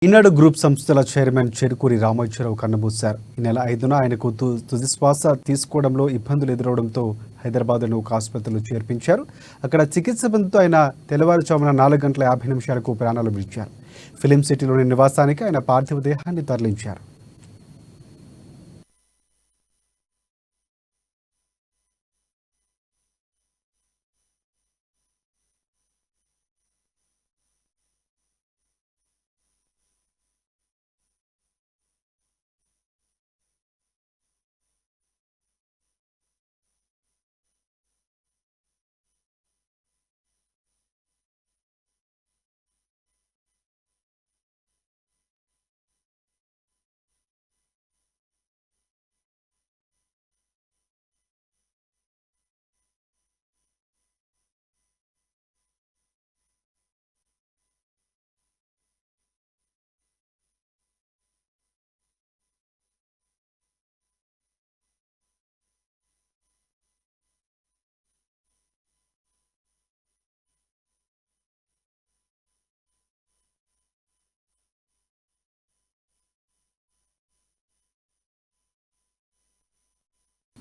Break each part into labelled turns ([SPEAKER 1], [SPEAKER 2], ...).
[SPEAKER 1] ఈనాడు group సంస్థల chairman Cherukuri Ramoji Rao కన్నుమూశారు. ఈ నెల 5న ఆయనకు తుది శ్వాస తీసుకోవడంలో ఇబ్బందులు ఎదురవడంతో హైదరాబాద్లోని ఒక ఆసుపత్రిలో చేర్పించారు. అక్కడ చికిత్స పొందుతూ ఆయన తెల్లవారుజామున 4:50 ప్రాణాలు విడిచారు. ఫిలిం సిటీలోని నివాసానికి ఆయన పార్థివ దేహాన్ని తరలించారు.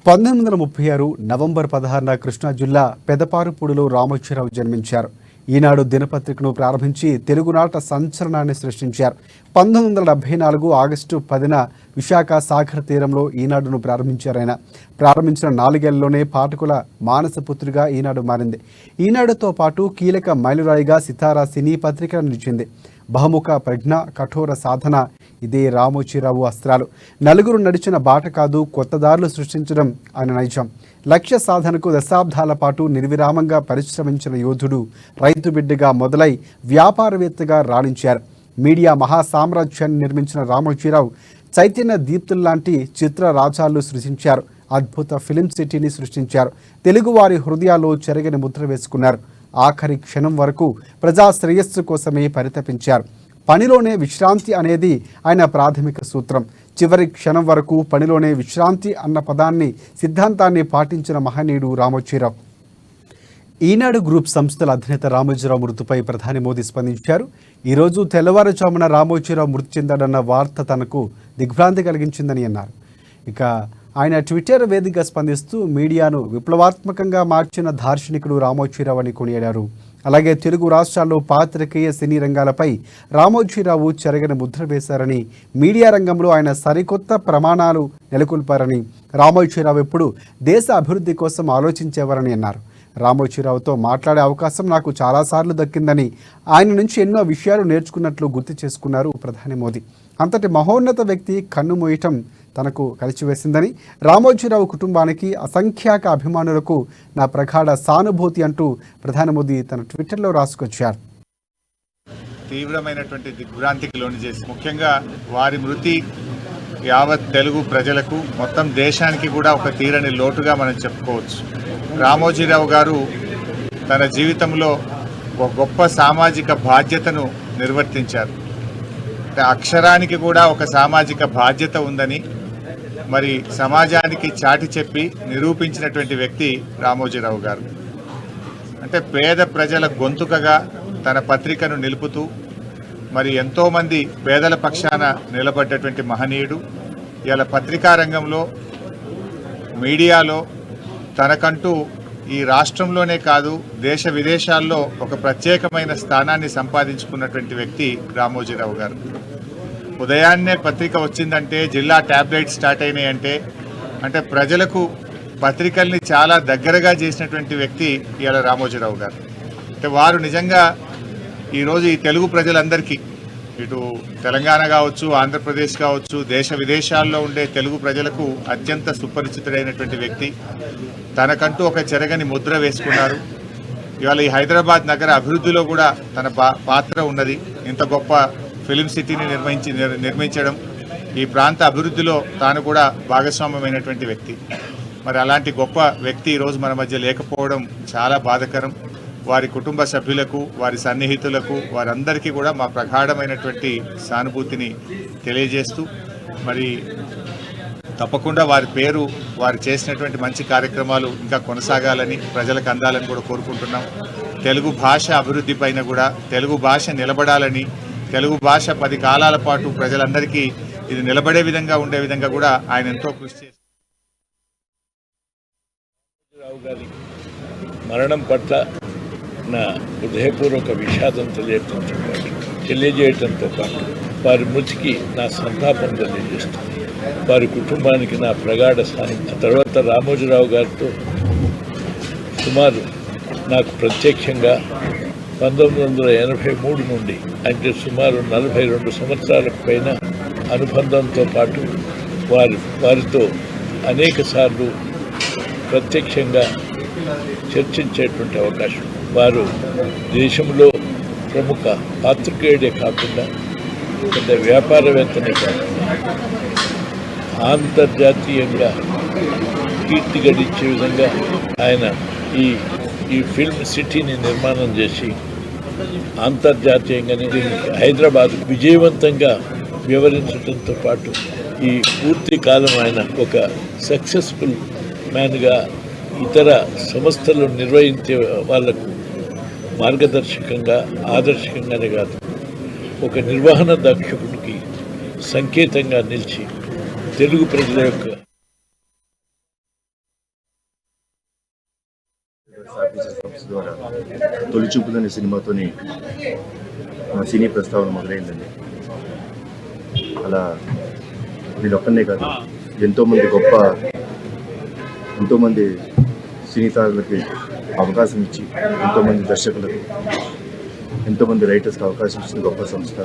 [SPEAKER 1] 1936 నవంబర్ 16న కృష్ణా జిల్లా పెదపారుపూడిలో రామోజీరావు జన్మించారు. ఈనాడు దినపత్రికను ప్రారంభించి తెలుగునాట సంచలనాన్ని సృష్టించారు. 1974 ఆగస్టు 10న విశాఖ సాగర్ తీరంలో ఈనాడును ప్రారంభించారాయన. ప్రారంభించిన 4 ఏళ్లలోనే పాఠకుల మానసపుత్రిగా ఈనాడు మారింది. ఈనాడుతో పాటు కీలక మైలురాయిగా సితారా సినీ పత్రిక నిలిచింది. బహుముఖ ప్రజ్ఞ, కఠోర సాధన ఇదే రామోజీరావు అస్త్రాలు. నలుగురు నడిచిన బాట కాదు, కొత్త దారులు సృష్టించడం ఆయన నైజం. లక్ష్య సాధనకు దశాబ్దాల పాటు నిర్విరామంగా పరిశ్రమించిన యోధుడు. రైతు బిడ్డగా మొదలై వ్యాపారవేత్తగా రాణించారు. మీడియా మహాసామ్రాజ్యాన్ని నిర్మించిన రామోజీరావు చైతన్య దీప్తుల్లాంటి చిత్ర రాజాలు సృష్టించారు. అద్భుత ఫిలిం సిటీని సృష్టించారు. తెలుగువారి హృదయాల్లో చెరగని ముద్ర వేసుకున్నారు. ఆఖరి క్షణం వరకు ప్రజా శ్రేయస్సు కోసమే పరితపించారు. పనిలోనే విశ్రాంతి అనేది ఆయన ప్రాథమిక సూత్రం. చివరి క్షణం వరకు పనిలోనే విశ్రాంతి అన్న పదాన్ని, సిద్ధాంతాన్ని పాటించిన మహనీయుడు రామోజీరావు. ఈనాడు గ్రూప్ సంస్థల అధినేత రామోజీరావు మృతిపై ప్రధాని మోదీ స్పందించారు. ఈరోజు తెల్లవారుజామున రామోజీరావు మృతి చెందాడన్న వార్త తనకు దిగ్భ్రాంతి కలిగించిందని అన్నారు. ఇక ఆయన ట్విట్టర్ వేదికగా స్పందిస్తూ మీడియాను విప్లవాత్మకంగా మార్చిన దార్శనికుడు రామోజీరావు అని కొనియాడారు. అలాగే తెలుగు రాష్ట్రాల్లో పాత్రికేయ సినీ రంగాలపై రామోజీరావు చెరగని ముద్ర వేశారని, మీడియా రంగంలో ఆయన సరికొత్త ప్రమాణాలు నెలకొల్పారని, రామోజీరావు ఎప్పుడు దేశ అభివృద్ధి కోసం ఆలోచించేవారని అన్నారు. రామోజీరావుతో మాట్లాడే అవకాశం నాకు చాలాసార్లు దక్కిందని, ఆయన నుంచి ఎన్నో విషయాలు నేర్చుకున్నట్లు గుర్తు చేసుకున్నారు ప్రధాని మోదీ. అంతటి మహోన్నత వ్యక్తి కన్నుమూయటం తనకు కలిసివేసిందని, రామోజీరావు కుటుంబానికి, అసంఖ్యాక అభిమానులకు నా ప్రగాఢ సానుభూతి అంటూ ప్రధాని మోదీ తన ట్విట్టర్లో రాసుకొచ్చారు.
[SPEAKER 2] తీవ్రమైనటువంటి దిగ్భ్రాంతికి లోను చేసి, ముఖ్యంగా వారి మృతి యావత్ తెలుగు ప్రజలకు, మొత్తం దేశానికి కూడా ఒక తీరని లోటుగా మనం చెప్పుకోవచ్చు. రామోజీరావు గారు తన జీవితంలో ఒక గొప్ప సామాజిక బాధ్యతను నిర్వర్తించారు. అక్షరానికి కూడా ఒక సామాజిక బాధ్యత ఉందని మరి సమాజానికి చాటి చెప్పి నిరూపించినటువంటి వ్యక్తి రామోజీరావు గారు. అంటే పేద ప్రజల గొంతుకగా తన పత్రికను నిలుపుతూ మరి ఎంతోమంది పేదల పక్షాన నిలబడ్డటువంటి మహనీయుడు. ఇలా పత్రికా రంగంలో, మీడియాలో తనకంటూ ఈ రాష్ట్రంలోనే కాదు దేశ విదేశాల్లో ఒక ప్రత్యేకమైన స్థానాన్ని సంపాదించుకున్నటువంటి వ్యక్తి రామోజీరావు గారు. ఉదయాన్నే పత్రిక వచ్చిందంటే, జిల్లా ట్యాబ్లెట్ స్టార్ట్ అయినాయంటే, అంటే ప్రజలకు పత్రికల్ని చాలా దగ్గరగా చేసినటువంటి వ్యక్తి ఇలా రామోజీరావు గారు. అంటే వారు నిజంగా ఈరోజు ఈ తెలుగు ప్రజలందరికీ, ఇటు తెలంగాణ కావచ్చు, ఆంధ్రప్రదేశ్ కావచ్చు, దేశ విదేశాల్లో ఉండే తెలుగు ప్రజలకు అత్యంత సుపరిచితుడైనటువంటి వ్యక్తి. తనకంటూ ఒక చెరగని ముద్ర వేసుకున్నారు. ఇవాళ ఈ హైదరాబాద్ నగర అభివృద్ధిలో కూడా తన పాత్ర ఉన్నది. ఇంత గొప్ప ఫిలిం సిటీని నిర్మించడం, ఈ ప్రాంత అభివృద్ధిలో తాను కూడా భాగస్వామ్యమైనటువంటి వ్యక్తి. మరి అలాంటి గొప్ప వ్యక్తి ఈరోజు మన మధ్య లేకపోవడం చాలా బాధాకరం. వారి కుటుంబ సభ్యులకు, వారి సన్నిహితులకు, వారందరికీ కూడా మా ప్రగాఢమైనటువంటి సానుభూతిని తెలియజేస్తూ, మరి తప్పకుండా వారి పేరు, వారు చేసినటువంటి మంచి కార్యక్రమాలు ఇంకా కొనసాగాలని, ప్రజలకు అందాలని కూడా కోరుకుంటున్నాం. తెలుగు భాష అభివృద్ధి పైన కూడా, తెలుగు భాష నిలబడాలని, తెలుగు భాష 10 కాలాల పాటు ప్రజలందరికీ ఇది నిలబడే విధంగా ఉండే విధంగా కూడా ఆయన ఎంతో కృషి చేశారు.
[SPEAKER 3] రావు గారి మరణం పట్ల నా హృదయపూర్వక విషాదం తెలియజేయటంతో పాటు వారి మృతికి నా సంతాపం తెలియజేస్తుంది. వారి కుటుంబానికి నా ప్రగాఢ సాన్నిధ్యం. తర్వాత రామోజీరావు గారితో సుమారు నాకు ప్రత్యక్షంగా 1983 నుండి అంటే సుమారు 42 సంవత్సరాలకు పైన అనుబంధంతో పాటు వారితో అనేక సార్లు ప్రత్యక్షంగా చర్చించేటువంటి అవకాశం. వారు దేశంలో ప్రముఖ పాత్రికేయుడే కాకుండా పెద్ద వ్యాపారవేత్తనే కాకుండా అంతర్జాతీయంగా కీర్తి గడించే విధంగా ఆయన ఈ ఫిల్మ్ సిటీని నిర్మాణం చేసి అంతర్జాతీయంగానే దీనికి హైదరాబాద్ విజయవంతంగా వివరించడంతో పాటు ఈ పూర్తి కాలం ఆయన ఒక సక్సెస్ఫుల్ మ్యాన్గా ఇతర సంస్థలు నిర్వహించే వాళ్లకు మార్గదర్శకంగా ఆదర్శకంగానే కాదు ఒక నిర్వహణ దక్షకుడికి సంకేతంగా నిలిచి తెలుగు ప్రజల యొక్క
[SPEAKER 4] ద్వారా తొలి చూపులనే సినిమాతోని మా సినీ ప్రస్తావన మొదలైందండి. అలా నేను ఒక్కనే కాదు, ఎంతోమంది సినీ తారులకి అవకాశం ఇచ్చి ఎంతోమంది దర్శకులకు ఎంతోమంది రైటర్స్కి అవకాశం ఇచ్చిన గొప్ప సంస్థ.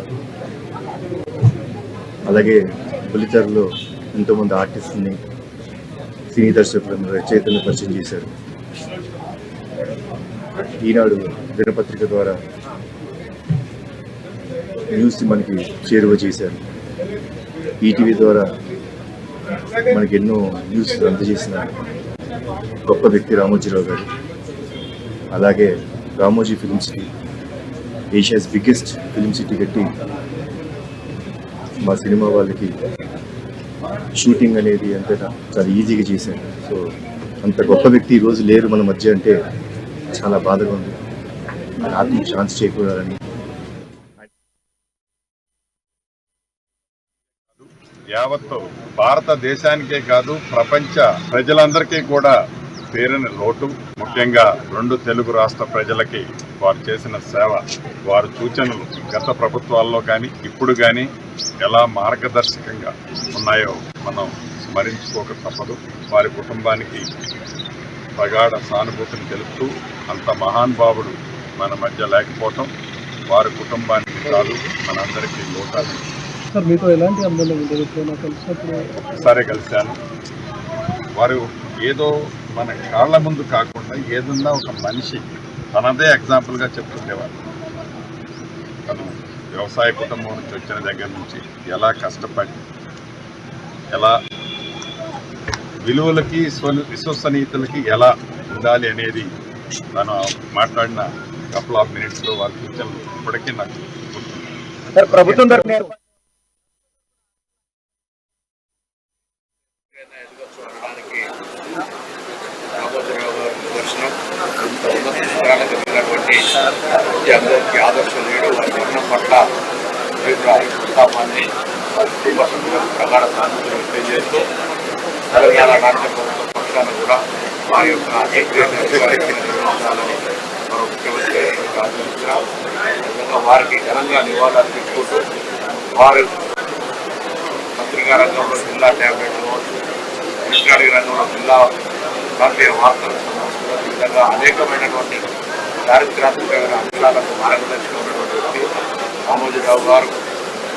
[SPEAKER 4] అలాగే బుల్లితెరలో ఎంతోమంది ఆర్టిస్టుని సినీ దర్శకులను రచయితలను పరిచయం చేశారు. ఈనాడు దినపత్రిక ద్వారా న్యూస్ మనకి చేరువ చేశారు. ఈటీవీ ద్వారా మనకి ఎన్నో న్యూస్ అందజేసిన గొప్ప వ్యక్తి రామోజీరావు గారు. అలాగే Ramoji film city, Asia's biggest film city కట్టి మా సినిమా వాళ్ళకి షూటింగ్ అనేది అంతటా చాలా ఈజీగా చేశారు. సో అంత గొప్ప వ్యక్తి ఈరోజు లేరు మన మధ్య అంటే చాలా బాధగా ఉంది. ఆత్మకు శాంతి చేకూరాలని
[SPEAKER 5] యావత్తు భారతదేశానికే కాదు ప్రపంచ ప్రజలందరికీ కూడా తీరని లోటు. ముఖ్యంగా 2 తెలుగు రాష్ట్ర ప్రజలకి వారు చేసిన సేవ, వారి సూచనలు గత ప్రభుత్వాల్లో కానీ ఇప్పుడు కానీ ఎలా మార్గదర్శకంగా ఉన్నాయో మనం స్మరించుకోక తప్పదు. వారి కుటుంబానికి ప్రగాఢ సానుభూతిని తెలుపుతూ అంత మహానుభావుడు మన మధ్య లేకపోవటం వారి కుటుంబానికి కాదు మనందరికీ లోటాలి.
[SPEAKER 6] సార్ మీతో ఎలాంటి అనుబంధం ఉండేది?
[SPEAKER 5] ఒకసారి కలిశాను. వారు ఏదో మన కాళ్ళ ముందు కాకుండా ఏదన్నా ఒక మనిషి తనదే ఎగ్జాంపుల్గా చెప్తుండేవారు. తను వ్యవసాయ కుటుంబం నుంచి వచ్చిన దగ్గర నుంచి ఎలా కష్టపడి ఎలా విలువలకి విశ్వసనీయతలకి ఎలా ఉండాలి అనేది తను మాట్లాడిన కపుల్ ఆఫ్ మినిట్స్లో వారి సూచనలు ఇప్పటికీ నాకు గుర్తుంది.
[SPEAKER 6] ప్రభుత్వం
[SPEAKER 3] అందరికీ ఆదర్శం లేడు. వారి మరణం పట్ల ఉత్సాహాన్ని ప్రగాఢ సానుభూతిని తెలియజేస్తూ తెలంగాణ రాష్ట్ర ప్రభుత్వ పక్షాన్ని కూడా వారి యొక్క నిర్వహించాలని మరో ముఖ్యమంత్రి ఆదేశించిన విధంగా వారికి ఘనంగా నివాళులు అర్పించుకుంటూ వారు పత్రికా రంగంలో జిల్లా ట్యాబ్లెట్ కావచ్చు, ఎలక్ట్రానిక్ రంగంలో జిల్లా ప్రాంతీయ వార్తలు ఈ విధంగా అనేకమైనటువంటి చారిత్రాత్మకమైన అంశాలకు మార్గదర్శకమైనటువంటి వ్యక్తి రామోజీరావు గారు.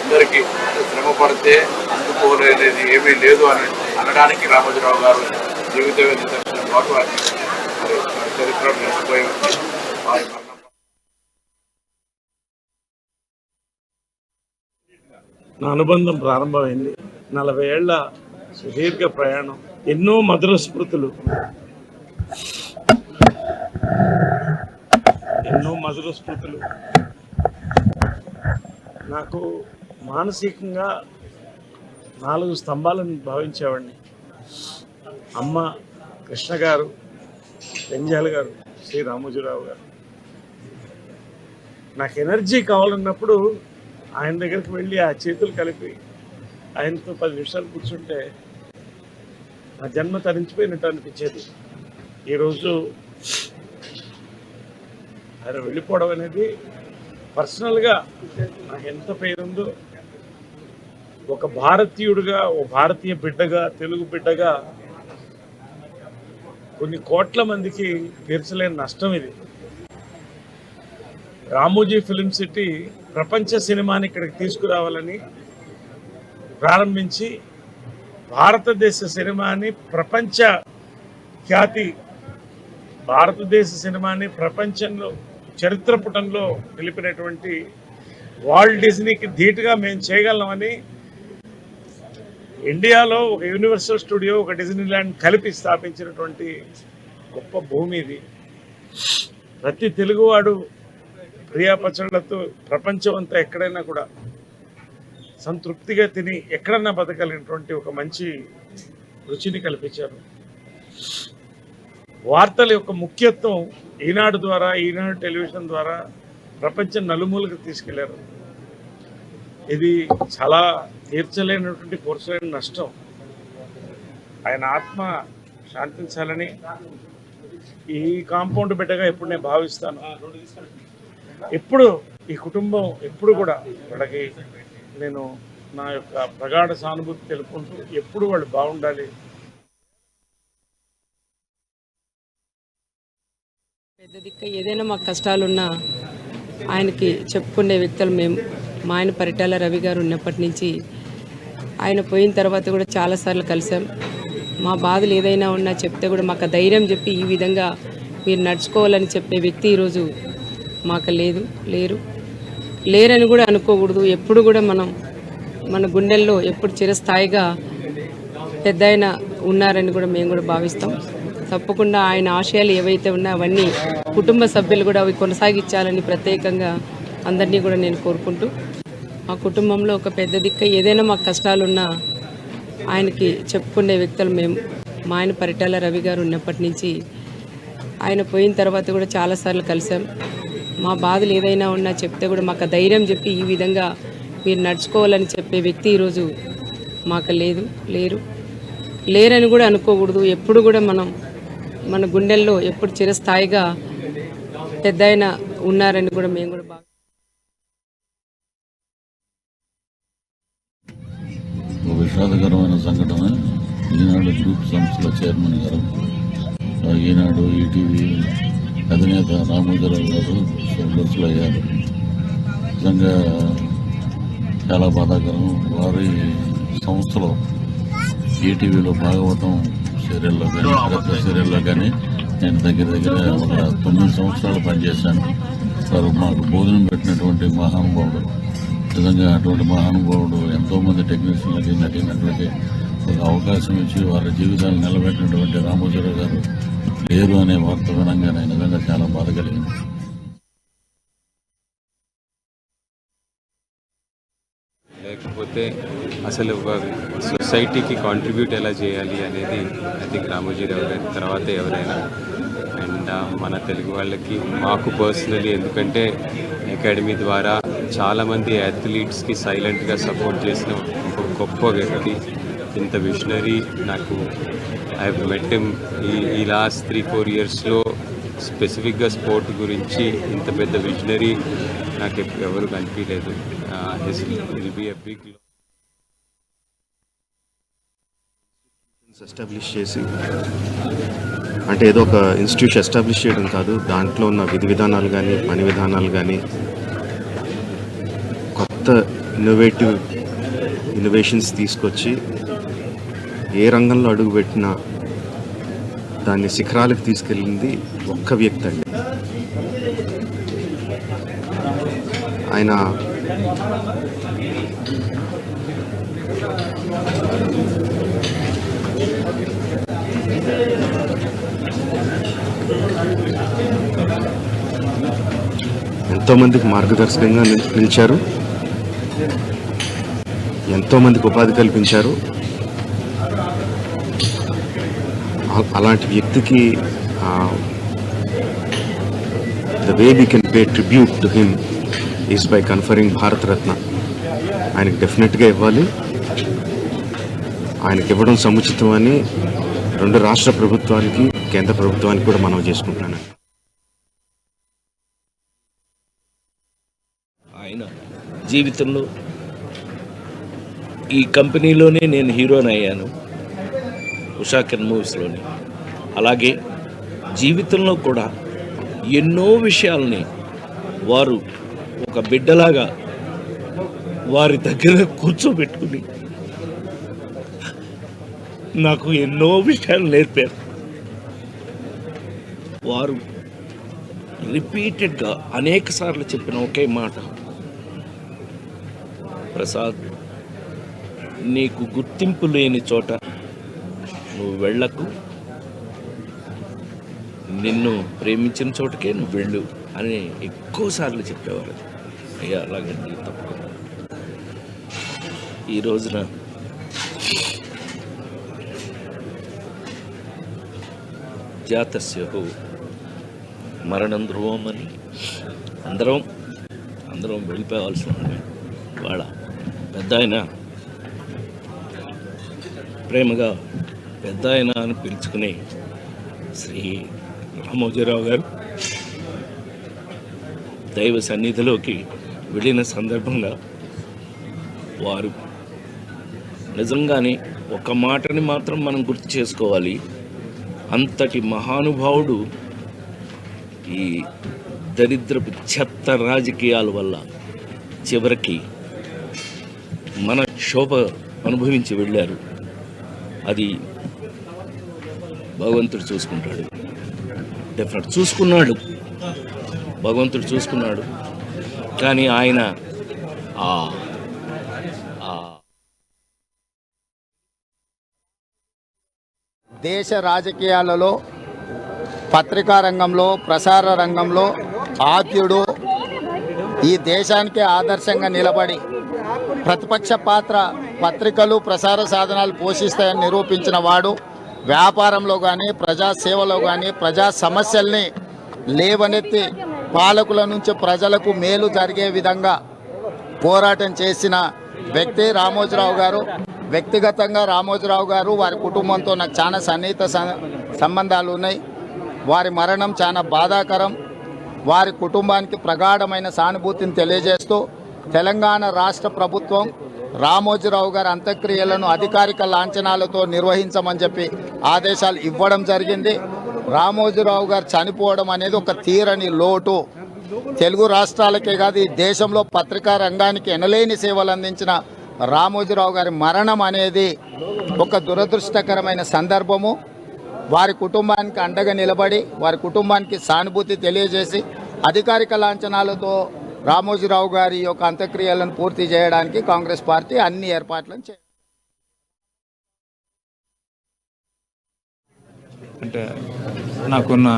[SPEAKER 3] అందరికీ శ్రమ పడితే అందుకోలేనిది ఏమీ లేదు అని అనడానికి రామోజీరావు గారు జీవితమే నిదర్శనం. పాటు వారి చరిత్రను నిలిచిపోయే వ్యక్తి. వారి
[SPEAKER 6] నా అనుబంధం ప్రారంభమైంది. 40 ఏళ్ల సుదీర్ఘ ప్రయాణం, ఎన్నో మధుర స్మృతులు, నాకు మానసికంగా 4 స్తంభాలను భావించేవాడిని. అమ్మ కృష్ణ గారు, పెంజాల్ గారు, శ్రీ రామోజీరావు గారు. నాకు ఎనర్జీ కావాలన్నప్పుడు ఆయన దగ్గరికి వెళ్ళి ఆ చేతులు కలిపి ఆయనతో 10 నిమిషాలు కూర్చుంటే నా జన్మ తరించిపోయినట్టు అనిపించేది. ఈరోజు ఆయన వెళ్ళిపోవడం అనేది పర్సనల్గా నాకు ఎంత పేరుందో, ఒక భారతీయుడిగా, ఓ భారతీయ బిడ్డగా, తెలుగు బిడ్డగా కొన్ని కోట్ల మందికి తీర్చలేని నష్టం ఇది. రామోజీ ఫిలిం సిటీ ప్రపంచ సినిమాని ఇక్కడికి తీసుకురావాలని ప్రారంభించి భారతదేశ సినిమాని ప్రపంచ ఖ్యాతి, భారతదేశ సినిమాని ప్రపంచంలో చరిత్ర పుటంలో నిలిపినటువంటి వాల్ట్ డిజ్నీకి ధీటుగా మేము చేయగలమని ఇండియాలో ఒక యూనివర్సల్ స్టూడియో, ఒక డిజ్నీల్యాండ్ కలిపి స్థాపించినటువంటి గొప్ప భూమి ఇది. ప్రతి తెలుగువాడు ప్రియా పచ్చళ్ళతో ప్రపంచం అంతా ఎక్కడైనా కూడా సంతృప్తిగా తిని ఎక్కడన్నా బతకలిగినటువంటి ఒక మంచి రుచిని కల్పించారు. వార్తల యొక్క ముఖ్యత్వం ఈనాడు ద్వారా, ఈనాడు టెలివిజన్ ద్వారా ప్రపంచం నలుమూలకు తీసుకెళ్లారు. ఇది చాలా తీర్చలేనటువంటి పూర్చలేని నష్టం. ఆయన ఆత్మ శాంతించాలని ఈ కాంపౌండ్ బిడ్డగా ఎప్పుడు నేను భావిస్తాను. ఎప్పుడు ఈ కుటుంబం ఎప్పుడు కూడా వాళ్ళకి నేను నా యొక్క ప్రగాఢ సానుభూతి తెలుపుకుంటూ ఎప్పుడు వాళ్ళు బాగుండాలి.
[SPEAKER 7] పెద్ద దిక్క ఏదైనా మాకు కష్టాలున్నా ఆయనకి చెప్పుకునే వ్యక్తులు మేము. మా ఆయన పరిటాల రవి గారు ఉన్నప్పటి నుంచి ఆయన పోయిన తర్వాత కూడా చాలాసార్లు కలిసాం. మా బాధలు ఏదైనా ఉన్నా చెప్తే కూడా మాకు ధైర్యం చెప్పి ఈ విధంగా మీరు నడుచుకోవాలని చెప్పే వ్యక్తి ఈరోజు మాకు లేరని కూడా అనుకోకూడదు. ఎప్పుడు కూడా మన గుండెల్లో ఎప్పుడు చిరస్థాయిగా పెద్ద ఆయన ఉన్నారని కూడా మేము కూడా భావిస్తాం. తప్పకుండా ఆయన ఆశయాలు ఏవైతే ఉన్నా అవన్నీ కుటుంబ సభ్యులు కూడా అవి కొనసాగించాలని ప్రత్యేకంగా అందరినీ కూడా నేను కోరుకుంటూ, మా కుటుంబంలో ఒక పెద్ద దిక్క ఏదైనా మాకు కష్టాలున్నా ఆయనకి చెప్పుకునే వ్యక్తులు మేము. మా ఆయన పరిటాల రవి గారు ఉన్నప్పటి నుంచి ఆయన పోయిన తర్వాత కూడా చాలాసార్లు కలిసాం. మా బాధలు ఏదైనా ఉన్నా చెప్తే కూడా మాకు ధైర్యం చెప్పి ఈ విధంగా మీరు నడుచుకోవాలని చెప్పే వ్యక్తి ఈరోజు మాకు లేరని కూడా అనుకోకూడదు. ఎప్పుడు కూడా మన గుండెల్లో ఎప్పుడు చిరస్థాయిగా పెద్ద ఆయన ఉన్నారని కూడా మేము కూడా
[SPEAKER 8] విషాదకరమైన సంఘటన. ఈనాడు గ్రూప్ సంస్థల చైర్మన్ గారు, ఈనాడు ఈటీవీ అధినేత రామోజీరావు గారు స్వర్గస్థులు అయ్యారు. నిజంగా చాలా బాధాకరం. వారి సంస్థలో ఈటీవీలో భాగవతం సీరియల్లో కానీ, ప్రతి సీరియల్లో కానీ నేను దగ్గర ఒక 9 సంవత్సరాలు పనిచేశాను. వారు మాకు భోజనం పెట్టినటువంటి మహానుభావుడు. నిజంగా అటువంటి మహానుభావుడు ఎంతోమంది టెక్నీషియన్లకి, నటినటువంటి ఒక అవకాశం ఇచ్చి వారి జీవితాలు నిలబెట్టినటువంటి రామోజీరావు గారు లేరు అనే వార్త వినంగానే నిజంగా చాలా బాధ కలిగింది.
[SPEAKER 9] లేకపోతే అసలు ఒక సొసైటీకి కాంట్రిబ్యూట్ ఎలా చేయాలి అనేది ఐ థింక్ రామోజీరావు గారి తర్వాత ఎవరైనా. అండ్ మన తెలుగు వాళ్ళకి, మాకు పర్సనలీ, ఎందుకంటే అకాడమీ ద్వారా చాలామంది అథ్లీట్స్కి సైలెంట్గా సపోర్ట్ చేసిన ఒక గొప్ప వ్యక్తి, ఇంత విషనరీ. నాకు ఐ హ్యావ్ మెట్ హిమ్ ఈ లాస్ట్ 3-4 ఇయర్స్లో స్పెసిఫిక్గా స్పోర్ట్ గురించి ఇంత పెద్ద విజనరీ నాకు ఎవరు కనిపించలేదు. Will be a big
[SPEAKER 4] establish చేసి, అంటే ఏదో ఒక ఇన్స్టిట్యూషన్ ఎస్టాబ్లిష్ చేయడం కాదు, దాంట్లో ఉన్న విధి విధానాలు కానీ, పని విధానాలు కానీ, కొత్త ఇన్నోవేషన్స్ తీసుకొచ్చి ఏ రంగంలో అడుగుపెట్టినా దాన్ని శిఖరాలకు తీసుకెళ్ళింది ఒక్క వ్యక్తి అండి. ఆయన ఎంతోమందికి మార్గదర్శకంగా నిలిచారు, ఎంతోమందికి ఉపాధి కల్పించారు. అలాంటి వ్యక్తికి the way we can pay tribute to him is by conferring Bharat Ratna.
[SPEAKER 10] ఆయనకి డెఫినెట్గా ఇవ్వాలి. ఆయనకి ఇవ్వడం సముచితం అని రెండు రాష్ట్ర ప్రభుత్వానికి కేంద్ర ప్రభుత్వానికి కూడా మనవి చేసుకుంటున్నాను.
[SPEAKER 11] ఆయన జీవితంలో ఈ కంపెనీలోనే నేను హీరోని అయ్యాను, ఉషా కిరణ్ మూవీస్లోని. అలాగే జీవితంలో కూడా ఎన్నో విషయాల్ని వారు ఒక బిడ్డలాగా వారి దగ్గర కూర్చోబెట్టుకుని నాకు ఎన్నో విషయాలు నేర్పారు. వారు రిపీటెడ్గా అనేక సార్లు చెప్పిన ఒకే మాట, ప్రసాద్, నీకు గుర్తింపు లేని చోట నువ్వు వెళ్ళకు, నిన్ను ప్రేమించిన చోటకే నువ్వు వెళ్ళు అని ఎక్కువసార్లు చెప్పేవారు. అయ్యా అలాగండి, తప్పకుండా. ఈ రోజున జాతస్యహు మరణం ధ్రువం అని అందరం వెళ్ళిపోవాల్సి ఉంది. వాళ్ళ పెద్ద ఆయన ప్రేమగా పెద్ద ఆయన అని పిలుచుకుని శ్రీ రామోజీరావు గారు దైవ సన్నిధిలోకి వెళ్ళిన సందర్భంగా వారు నిజంగానే ఒక మాటని మాత్రం మనం గుర్తు చేసుకోవాలి. అంతటి మహానుభావుడు ఈ దరిద్రపు చెత్త రాజకీయాల వల్ల చివరికి మన శోభ అనుభవించి వెళ్ళారు. అది భగవంతుడు చూసుకుంటాడు, డెఫినెట్ చూసుకున్నాడు, భగవంతుడు చూసుకున్నాడు. కానీ ఆయన
[SPEAKER 12] దేశ రాజకీయాలలో, పత్రికా రంగంలో, ప్రసార రంగంలో ఆద్యుడు, ఈ దేశానికే ఆదర్శంగా నిలబడి ప్రతిపక్ష పాత్ర పత్రికలు ప్రసార సాధనాలు పోషిస్తాయని నిరూపించిన వాడు, వ్యాపారంలో కానీ ప్రజాసేవలో కానీ ప్రజా సమస్యల్ని లేవనెత్తి పాలకుల నుంచి ప్రజలకు మేలు జరిగే విధంగా పోరాటం చేసిన వ్యక్తి రామోజీరావు గారు. వ్యక్తిగతంగా రామోజీరావు గారు వారి కుటుంబంతో నాకు చాలా సన్నిహిత సంబంధాలు ఉన్నాయి. వారి మరణం చాలా బాధాకరం. వారి కుటుంబానికి ప్రగాఢమైన సానుభూతిని తెలియజేస్తూ తెలంగాణ రాష్ట్ర ప్రభుత్వం రామోజీరావు గారి అంత్యక్రియలను అధికారిక లాంఛనాలతో నిర్వహించమని చెప్పి ఆదేశాలు ఇవ్వడం జరిగింది. రామోజీరావు గారు చనిపోవడం అనేది ఒక తీరని లోటు. తెలుగు రాష్ట్రాలకే కాదు, ఈ దేశంలో పత్రికా రంగానికి ఎనలేని సేవలు అందించిన రామోజీరావు గారి మరణం అనేది ఒక దురదృష్టకరమైన సందర్భము. వారి కుటుంబానికి అండగా నిలబడి వారి కుటుంబానికి సానుభూతి తెలియజేసి అధికారిక లాంఛనాలతో రామోజీరావు గారి యొక్క అంత్యక్రియలను పూర్తి చేయడానికి కాంగ్రెస్ పార్టీ అన్ని ఏర్పాట్లను చేయాలి.
[SPEAKER 13] అంటే నాకున్న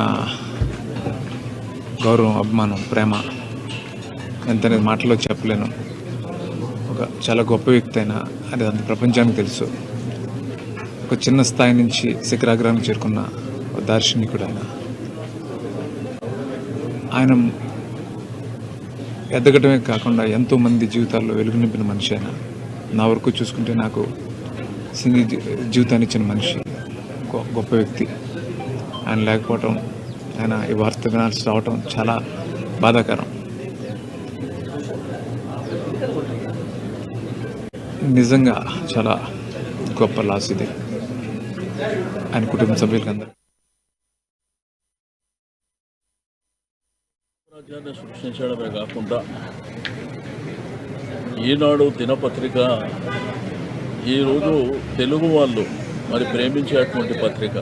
[SPEAKER 13] గౌరవం, అభిమానం, ప్రేమ ఎంతనేది మాటలో చెప్పలేను. ఒక చాలా గొప్ప వ్యక్తి అయినా అది అంత ప్రపంచానికి తెలుసు. ఒక చిన్న స్థాయి నుంచి శిఖరాగ్రానికి చేరుకున్న ఒక దార్శనికుడు ఆయన ఎదగటమే కాకుండా ఎంతోమంది జీవితాల్లో వెలుగు నింపిన మనిషి అయినా. నా వరకు చూసుకుంటే నాకు సింగిల్ జీవితాన్ని ఇచ్చిన మనిషి, గొప్ప వ్యక్తి. ఆయన లేకపోవటం, ఆయన ఈ వార్త వినాల్సి రావటం చాలా బాధాకరం. నిజంగా చాలా గొప్ప లాస్ ఇది ఆయన కుటుంబ సభ్యులకి అందరూ.
[SPEAKER 14] రాజ్యాన్ని సృష్టించడమే కాకుండా ఈనాడు దినపత్రిక ఈరోజు తెలుగు వాళ్ళు మరి ప్రేమించేటువంటి పత్రిక.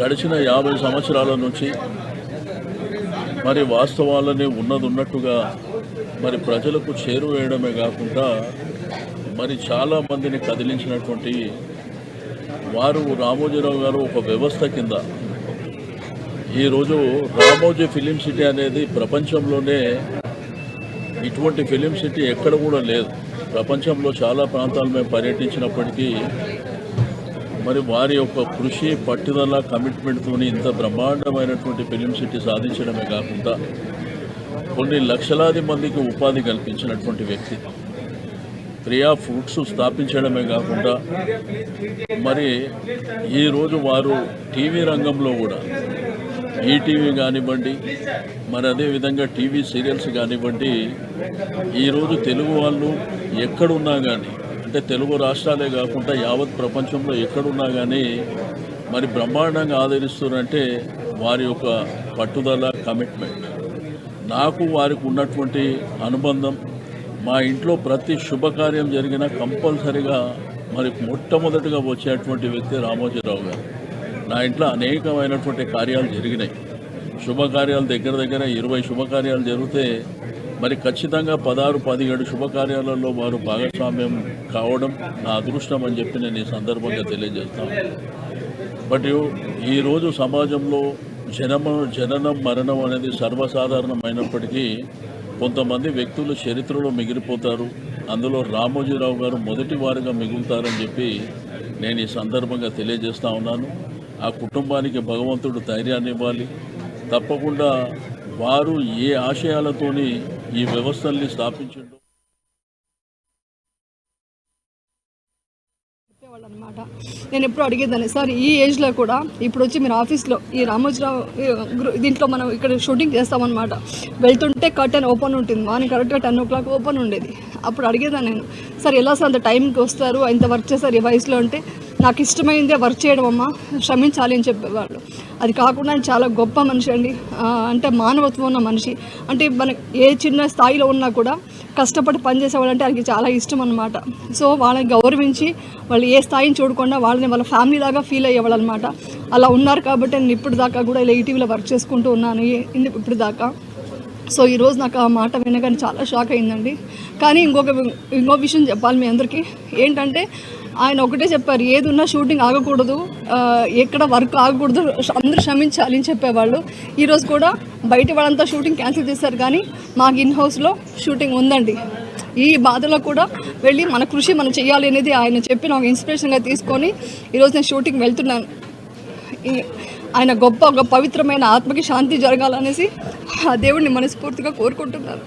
[SPEAKER 14] గడిచిన 50 సంవత్సరాల నుంచి మరి వాస్తవాలని ఉన్నట్టుగా మరి ప్రజలకు చేరువేయడమే కాకుండా మరి చాలామందిని కదిలించినటువంటి వారు రామోజీరావు గారు ఒక వ్యవస్థ కింద ఈరోజు రామోజీ ఫిలిం సిటీ అనేది ప్రపంచంలోనే ఇటువంటి ఫిలిం సిటీ ఎక్కడ కూడా లేదు. ప్రపంచంలో చాలా ప్రాంతాలు మేము పర్యటించినప్పటికీ మరి వారి యొక్క కృషి, పట్టుదల, కమిట్మెంట్తో ఇంత బ్రహ్మాండమైనటువంటి ఫిలిం సిటీ సాధించడమే కాకుండా కొన్ని లక్షలాది మందికి ఉపాధి కల్పించినటువంటి వ్యక్తి. ప్రియా ఫుడ్స్ స్థాపించడమే కాకుండా మరి ఈరోజు వారు టీవీ రంగంలో కూడా ఈటీవీ కానివ్వండి, మరి అదేవిధంగా టీవీ సీరియల్స్ కానివ్వండి, ఈరోజు తెలుగు వాళ్ళు ఎక్కడున్నా కానీ, అంటే తెలుగు రాష్ట్రాలే కాకుండా యావత్ ప్రపంచంలో ఎక్కడున్నా కానీ మరి బ్రహ్మాండంగా ఆదరిస్తున్నారంటే వారి యొక్క పట్టుదల, కమిట్మెంట్. నాకు వారికి ఉన్నటువంటి అనుబంధం, మా ఇంట్లో ప్రతి శుభకార్యం జరిగినా కంపల్సరిగా మరి మొట్టమొదటిగా వచ్చేటువంటి వ్యక్తి రామోజీరావు గారు. నా ఇంట్లో అనేకమైనటువంటి కార్యాలు జరిగినాయి. శుభకార్యాలు దగ్గర దగ్గర 20 శుభకార్యాలు జరిగితే మరి ఖచ్చితంగా 16-17 శుభకార్యాలలో వారు భాగస్వామ్యం కావడం నా అదృష్టం అని చెప్పి నేను ఈ సందర్భంగా తెలియజేస్తాను. బట్ ఈరోజు సమాజంలో జననం మరణం అనేది సర్వసాధారణమైనప్పటికీ కొంతమంది వ్యక్తులు చరిత్రలో మిగిలిపోతారు. అందులో రామోజీరావు గారు మొదటి వారిగా మిగులుతారని చెప్పి నేను ఈ సందర్భంగా తెలియజేస్తా ఉన్నాను. ఆ కుటుంబానికి భగవంతుడు ధైర్యాన్ని ఇవ్వాలి. తప్పకుండా వారు ఏ ఆశయాలతోని ఈ వ్యవస్థల్ని స్థాపించిండో
[SPEAKER 15] అనమాట. నేను ఎప్పుడు అడిగేదాన్ని, సార్ ఈ ఏజ్లో కూడా ఇప్పుడు వచ్చి మీరు ఆఫీస్లో ఈ రామోజీరావు దీంట్లో మనం ఇక్కడ షూటింగ్ చేస్తామన్నమాట. వెళ్తుంటే కర్టెన్ ఓపెన్ ఉంటుంది, మార్నింగ్ కరెక్ట్గా 10 o'clock ఓపెన్ ఉండేది. అప్పుడు అడిగేదాన్ని నేను, సార్ ఎలా సార్ అంత టైంకి వస్తారు, ఇంత వర్క్ చేస్తారు ఈ వయసులో అంటే, నాకు ఇష్టమైందే వర్క్ చేయడం అమ్మ, శ్రమించాలి అని చెప్పేవాళ్ళు. అది కాకుండా చాలా గొప్ప మనిషి అండి, అంటే మానవత్వం ఉన్న మనిషి. అంటే మన ఏ చిన్న స్థాయిలో ఉన్నా కూడా కష్టపడి పనిచేసేవాళ్ళంటే ఆయనకి చాలా ఇష్టం అనమాట. సో వాళ్ళని గౌరవించి వాళ్ళు ఏ స్థాయిని చూడకుండా వాళ్ళని వాళ్ళ ఫ్యామిలీ లాగా ఫీల్ అయ్యేవాళ్ళు అనమాట. అలా ఉన్నారు కాబట్టి నేను ఇప్పుడు దాకా కూడా ఇలా ఈటీవీలో వర్క్ చేసుకుంటూ ఉన్నాను ఇప్పుడు దాకా. సో ఈరోజు నాకు ఆ మాట వినగానే చాలా షాక్ అయిందండి. కానీ ఇంకో విషయం చెప్పాలి మీ అందరికీ ఏంటంటే, ఆయన ఒకటే చెప్పారు, ఏది ఉన్నా షూటింగ్ ఆగకూడదు, ఎక్కడ వర్క్ ఆగకూడదు, అందరూ శ్రమించాలి అని చెప్పేవాళ్ళు. ఈరోజు కూడా బయట వాళ్ళంతా షూటింగ్ క్యాన్సిల్ చేశారు, కానీ మాకు ఇన్ హౌస్లో షూటింగ్ ఉందండి. ఈ బాధలో కూడా వెళ్ళి మన కృషి మనం చేయాలి అనేది ఆయన చెప్పి నాకు ఇన్స్పిరేషన్గా తీసుకొని ఈరోజు నేను షూటింగ్ వెళ్తున్నాను. ఆయన గొప్ప పవిత్రమైన ఆత్మకి శాంతి జరగాలనేసి ఆ దేవుడిని మనస్ఫూర్తిగా కోరుకుంటున్నాను.